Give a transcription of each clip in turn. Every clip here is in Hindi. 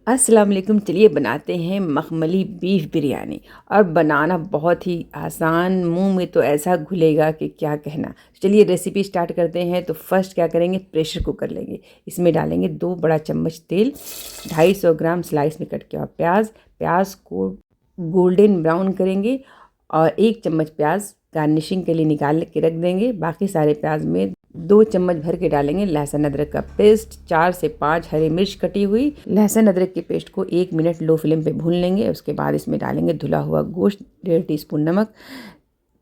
अस्सलाम वालेकुम। चलिए बनाते हैं मखमली बीफ बिरयानी। और बनाना बहुत ही आसान, मुंह में तो ऐसा घुलेगा कि क्या कहना। चलिए रेसिपी स्टार्ट करते हैं। तो फर्स्ट क्या करेंगे, प्रेशर कुकर लेंगे, इसमें डालेंगे 2 बड़ा चम्मच तेल, 250 ग्राम स्लाइस में कट किया हुआ प्याज को गोल्डन ब्राउन करेंगे और 1 चम्मच प्याज गार्निशिंग के लिए निकाल के रख देंगे। बाकी सारे प्याज में 2 चम्मच भर के डालेंगे लहसुन अदरक का पेस्ट, 4 से 5 हरी मिर्च कटी हुई। लहसुन अदरक के पेस्ट को 1 मिनट लो फ्लेम पे भून लेंगे। उसके बाद इसमें डालेंगे धुला हुआ गोश्त, 1.5 टीस्पून नमक।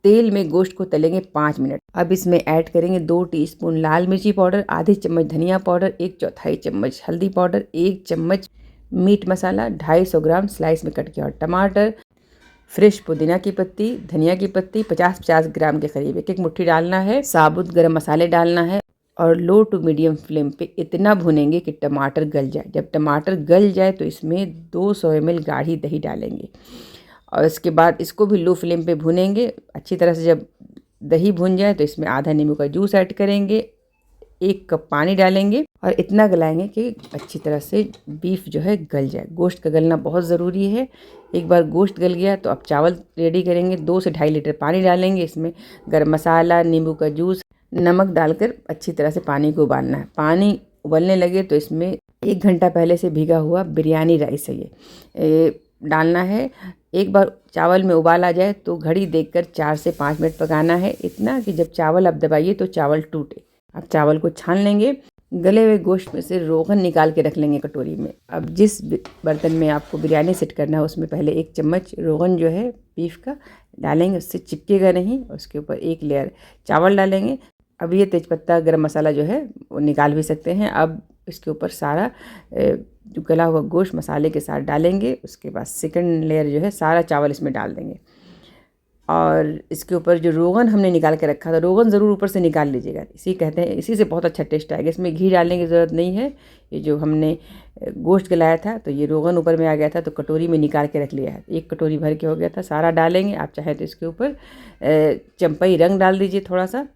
तेल में गोश्त को तलेंगे 5 मिनट। अब इसमें ऐड करेंगे 2 टीस्पून लाल मिर्ची पाउडर, आधी चम्मच धनिया पाउडर, 1/4 चम्मच हल्दी पाउडर, 1 चम्मच मीट मसाला, 250 ग्राम स्लाइस में कट किया हुआ टमाटर, फ्रेश पुदीना की पत्ती, धनिया की पत्ती 50-50 ग्राम के करीब, एक मुट्ठी डालना है। साबुत गरम मसाले डालना है और लो टू मीडियम फ्लेम पे इतना भुनेंगे कि टमाटर गल जाए। जब टमाटर गल जाए तो इसमें 200 ml गाढ़ी दही डालेंगे और इसके बाद इसको भी लो फ्लेम पे भुनेंगे अच्छी तरह से। जब दही भुन जाए तो इसमें आधा नींबू का जूस ऐड करेंगे, 1 कप पानी डालेंगे और इतना गलाएंगे कि अच्छी तरह से बीफ जो है गल जाए। गोश्त का गलना बहुत ज़रूरी है। एक बार गोश्त गल गया तो अब चावल रेडी करेंगे। 2 से 2.5 लीटर पानी डालेंगे, इसमें गरम मसाला, नींबू का जूस, नमक डालकर अच्छी तरह से पानी को उबालना है। पानी उबलने लगे तो इसमें 1 घंटा पहले से भीगा हुआ बिरयानी राइस है ये डालना है। एक बार चावल में उबाल आ जाए तो घड़ी देखकर 4 से 5 मिनट पकाना है, इतना कि जब चावल आप दबाइए तो चावल टूटे। अब चावल को छान लेंगे। गले हुए गोश्त में से रोगन निकाल के रख लेंगे कटोरी में। अब जिस बर्तन में आपको बिरयानी सेट करना है उसमें पहले 1 चम्मच रोगन जो है बीफ का डालेंगे, उससे चिपकेगा नहीं। उसके ऊपर 1 लेयर चावल डालेंगे। अब ये तेज़पत्ता गरम मसाला जो है वो निकाल भी सकते हैं। अब इसके ऊपर सारा जो गला हुआ गोश्त मसाले के साथ डालेंगे। उसके बाद सेकंड लेयर जो है सारा चावल इसमें डाल देंगे और इसके ऊपर जो रोगन हमने निकाल के रखा था, रोगन ज़रूर ऊपर से निकाल लीजिएगा, इसी कहते हैं, इसी से बहुत अच्छा टेस्ट आएगा। इसमें घी डालने की ज़रूरत नहीं है। ये जो हमने गोश्त गलाया था तो ये रोगन ऊपर में आ गया था तो कटोरी में निकाल के रख लिया है। 1 कटोरी भर के हो गया था, सारा डालेंगे। आप चाहे तो इसके ऊपर चंपई रंग डाल दीजिए थोड़ा सा,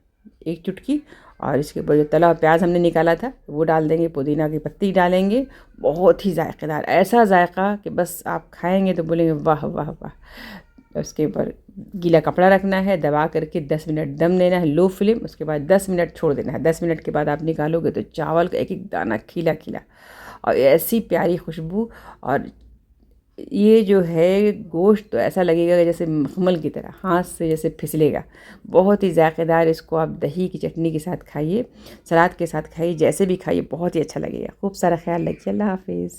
1 चुटकी। और इसके ऊपर जो तला हुआ प्याज हमने निकाला था वो डाल देंगे, पुदीना की पत्ती डालेंगे। बहुत ही जायकेदार, ऐसा जायका कि बस आप खाएंगे तो बोलेंगे वाह वाह वाह। उसके ऊपर गीला कपड़ा रखना है, दबा करके 10 मिनट दम देना है लो फ्लेम। उसके बाद 10 मिनट छोड़ देना है। 10 मिनट के बाद आप निकालोगे तो चावल का एक एक दाना खिला खिला और ऐसी प्यारी खुशबू। और ये जो है गोश्त तो ऐसा लगेगा कि जैसे मखमल की तरह हाथ से जैसे फिसलेगा। बहुत ही जायकेदार। इसको आप दही की चटनी के साथ खाइए, सलाद के साथ खाइए, जैसे भी खाइए बहुत ही अच्छा लगेगा। खूब सारा ख्याल रखिए। अल्लाह हाफिज़।